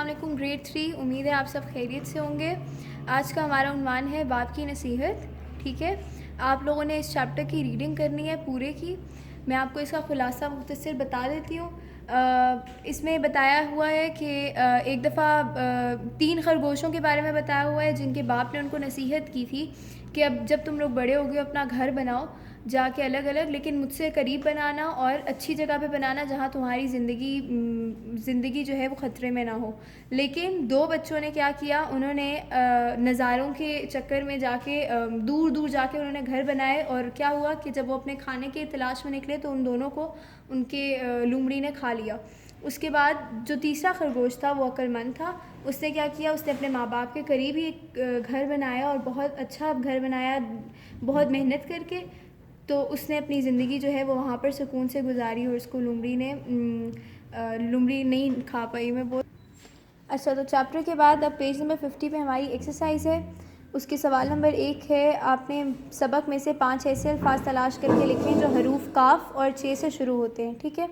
علیکم گریڈ 3. امید ہے آپ سب خیریت سے ہوں گے. آج کا ہمارا عنوان ہے باپ کی نصیحت. ٹھیک ہے, آپ لوگوں نے اس چیپٹر کی ریڈنگ کرنی ہے پورے کی. میں آپ کو اس کا خلاصہ مختصر بتا دیتی ہوں. اس میں بتایا ہوا ہے کہ ایک دفعہ 3 خرگوشوں کے بارے میں بتایا ہوا ہے جن کے باپ نے ان کو نصیحت کی تھی کہ اب جب تم لوگ بڑے ہو گئے اپنا گھر بناؤ جا کے الگ الگ, لیکن مجھ سے قریب بنانا اور اچھی جگہ پہ بنانا جہاں تمہاری زندگی جو ہے وہ خطرے میں نہ ہو. لیکن 2 بچوں نے کیا کیا, انہوں نے نظاروں کے چکر میں جا کے دور دور جا کے انہوں نے گھر بنائے, اور کیا ہوا کہ جب وہ اپنے کھانے کے تلاش میں نکلے تو ان دونوں کو ان کے لومڑی نے کھا لیا. اس کے بعد جو تیسرا خرگوش تھا وہ عقل مند تھا, اس نے کیا کیا, اس نے اپنے ماں باپ کے قریب ہی ایک گھر بنایا اور بہت اچھا گھر بنایا بہت محنت کر کے. تو اس نے اپنی زندگی جو ہے وہ وہاں پر سکون سے گزاری اور اس کو لومڑی نہیں کھا پائی. میں بہت اچھا. تو چیپٹر کے بعد اب پیج نمبر 50 پہ ہماری ایکسرسائز ہے. اس کے سوال نمبر 1 ہے, آپ نے سبق میں سے 5 ایسے الفاظ تلاش کر کے لکھیں جو حروف کاف اور چ سے شروع ہوتے ہیں. ٹھیک ہے,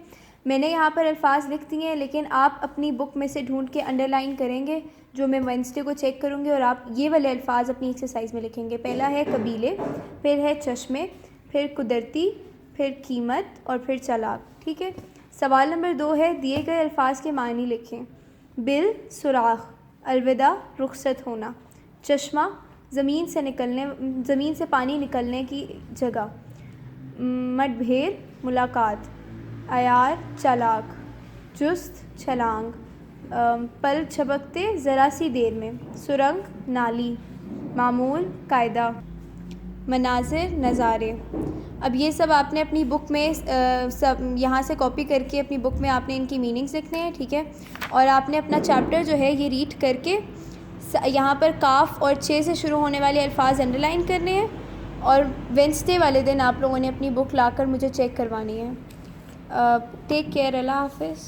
میں نے یہاں پر الفاظ لکھ دیے ہیں, لیکن آپ اپنی بک میں سے ڈھونڈ کے انڈر لائن کریں گے جو میں وینسڈے کو چیک کروں گی, اور آپ یہ والے الفاظ اپنی ایکسرسائز میں لکھیں گے. پہلا ہے قبیلے, پھر ہے چشمے, پھر قدرتی, پھر قیمت اور پھر چالاک. ٹھیک ہے. سوال نمبر 2 ہے, دیے گئے الفاظ کے معنی لکھیں. بل سوراخ, الوداع رخصت ہونا. چشمہ زمین سے پانی نکلنے کی جگہ. مڈبھیر ملاقات. عیار چالاک. جست چھلانگ. پل جھپکتے ذرا سی دیر میں. سرنگ نالی. معمول قاعدہ. مناظر نظارے. اب یہ سب آپ نے اپنی بک میں سب یہاں سے کاپی کر کے اپنی بک میں آپ نے ان کی میننگز لکھنے ہیں. ٹھیک ہے, اور آپ نے اپنا چیپٹر جو ہے یہ ریڈ کر کے یہاں پر کاف اور چ سے شروع ہونے والے الفاظ انڈر لائن کرنے ہیں, اور وینسڈے والے دن آپ لوگوں نے اپنی بک لا کر مجھے چیک کروانی ہے. Take care. اللہ حافظ.